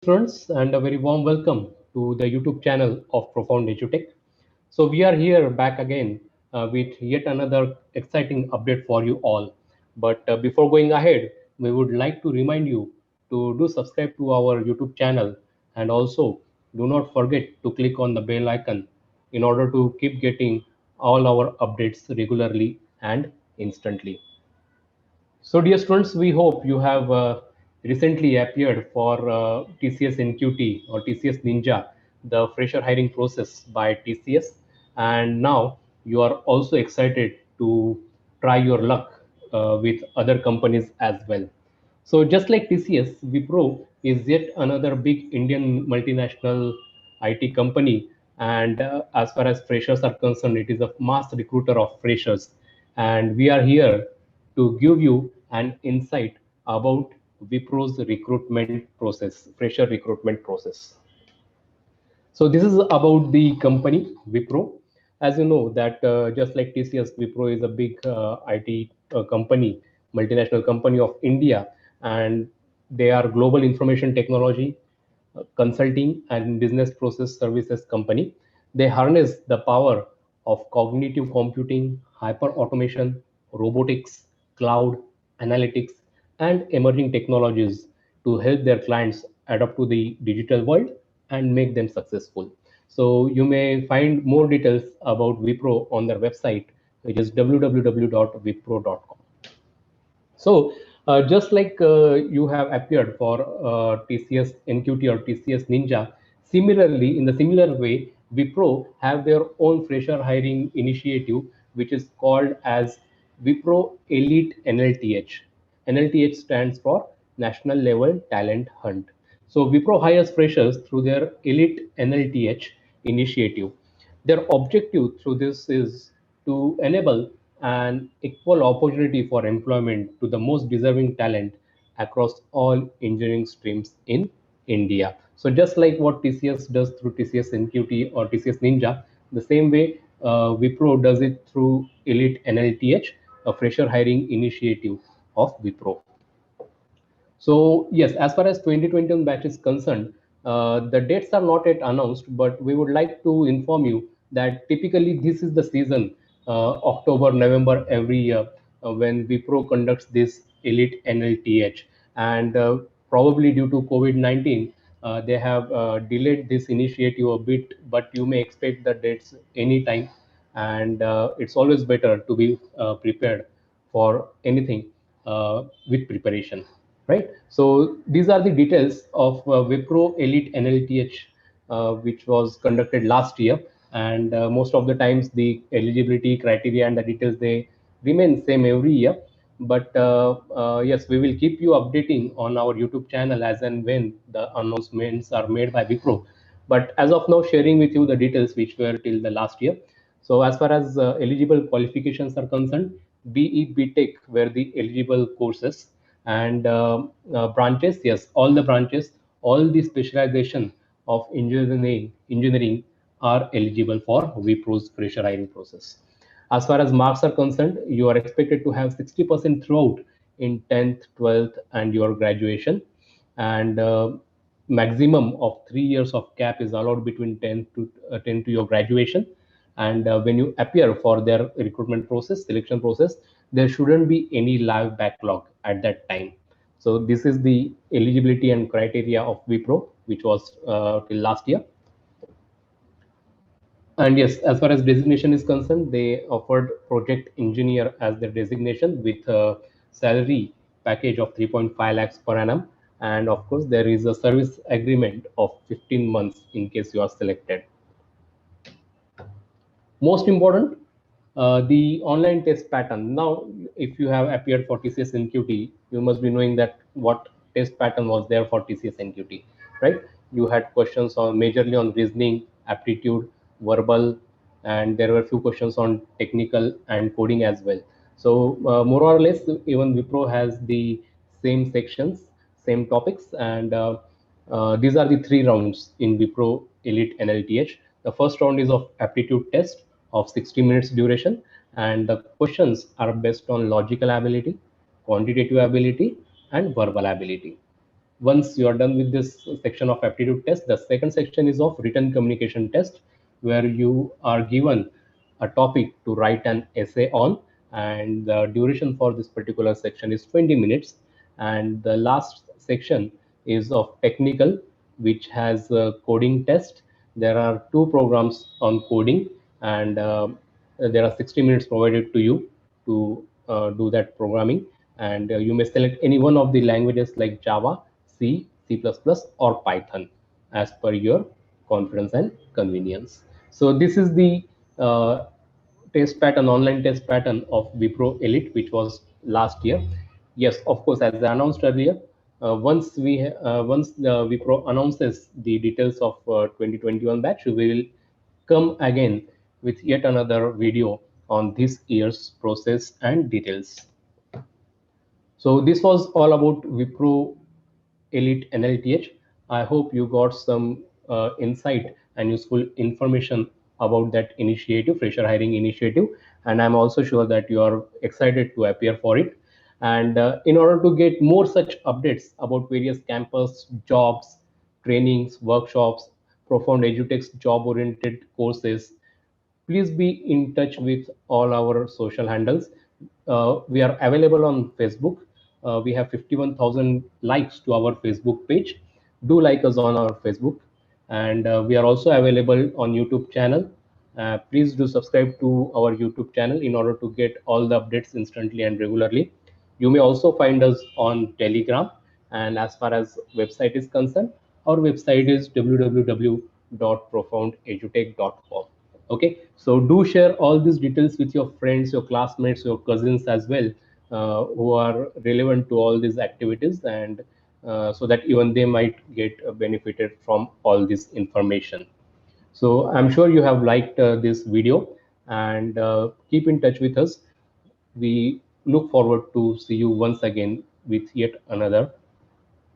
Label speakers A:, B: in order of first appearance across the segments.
A: Students, and a very warm welcome to the YouTube channel of Profound EduTech. So we are here back again with yet another exciting update for you all. But before going ahead, we would like to remind you to do subscribe to our YouTube channel, and also do not forget to click on the bell icon in order to keep getting all our updates regularly and instantly. So, dear students, we hope you have recently appeared for TCS NQT or TCS Ninja, the fresher hiring process by TCS, and now you are also excited to try your luck with other companies as well. So, just like TCS, Wipro is yet another big Indian multinational IT company, and as far as freshers are concerned, it is a mass recruiter of freshers, and we are here to give you an insight about Wipro's recruitment process, fresher recruitment process. So this is about the company Wipro. As you know that just like TCS, Wipro is a big IT company, multinational company of India, and they are global information technology, consulting and business process services company. They harness the power of cognitive computing, hyper automation, robotics, cloud, analytics, and emerging technologies to help their clients adapt to the digital world and make them successful. So you may find more details about Wipro on their website, which is www.wipro.com. So, just like you have appeared for TCS NQT or TCS Ninja, similarly, in the similar way, Wipro have their own fresher hiring initiative, which is called as Wipro Elite NLTH. NLTH stands for National Level Talent Hunt. So, Wipro hires freshers through their Elite NLTH initiative. Their objective through this is to enable an equal opportunity for employment to the most deserving talent across all engineering streams in India. So just like what TCS does through TCS NQT or TCS Ninja, the same way Wipro does it through Elite NLTH, a fresher hiring initiative of Wipro. So yes, as far as 2021 batch is concerned, the dates are not yet announced, but we would like to inform you that typically this is the season, October, November every year, when Wipro conducts this Elite NLTH. And probably due to COVID-19, they have delayed this initiative a bit, but you may expect the dates anytime. And it's always better to be prepared for anything with preparation, right? So these are the details of Wipro Elite NLTH, which was conducted last year, and most of the times the eligibility criteria and the details they remain same every year. But yes, we will keep you updating on our YouTube channel as and when the announcements are made by Wipro. But as of now, sharing with you the details which were till the last year. So as far as eligible qualifications are concerned, BE BTech were the eligible courses, and branches, yes, all the branches, all the specialization of engineering are eligible for Wipro's fresher hiring process. As far as marks are concerned, you are expected to have 60% throughout in 10th, 12th, and your graduation, and maximum of 3 years of gap is allowed between 10 to your graduation. And when you appear for their recruitment process, selection process, there shouldn't be any live backlog at that time. So this is the eligibility and criteria of Wipro, which was till last year. And yes, as far as designation is concerned, they offered project engineer as their designation with a salary package of 3.5 lakhs per annum. And of course, there is a service agreement of 15 months in case you are selected. Most important, the online test pattern. Now, if you have appeared for TCS NQT, you must be knowing that what test pattern was there for TCS NQT, right? You had questions on majorly on reasoning, aptitude, verbal, and there were few questions on technical and coding as well. So more or less, even Wipro has the same sections, same topics, and these are the three rounds in Wipro Elite NLTH. The first round is of aptitude test of 60 minutes duration, and the questions are based on logical ability, quantitative ability, and verbal ability. once you are done with this section of aptitude test, the second section is of written communication test, where you are given a topic to write an essay on, and the duration for this particular section is 20 minutes. And the last section is of technical, which has a coding test. There are two programs on coding, and there are 60 minutes provided to you to do that programming. And you may select any one of the languages like Java, C, C++, or Python as per your confidence and convenience. So this is the test pattern, online test pattern of Wipro Elite, which was last year. Yes, of course, as I announced earlier, once the Wipro announces the details of 2021 batch, we will come again with yet another video on this year's process and details. So this was all about Wipro Elite NLTH. I hope you got some insight and useful information about that initiative, fresher hiring initiative. And I'm also sure that you are excited to appear for it. And in order to get more such updates about various campus jobs, trainings, workshops, Profound EduTech's job-oriented courses, please be in touch with all our social handles. We are available on Facebook. We have 51,000 likes to our Facebook page. Do like us on our Facebook. And we are also available on YouTube channel. Please do subscribe to our YouTube channel in order to get all the updates instantly and regularly. You may also find us on Telegram. And as far as website is concerned, our website is www.profoundedutech.com. Okay, so do share all these details with your friends, your classmates, your cousins as well, who are relevant to all these activities, and so that even they might get benefited from all this information. So I'm sure you have liked this video, and keep in touch with us. We look forward to see you once again with yet another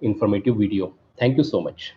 A: informative video. Thank you so much.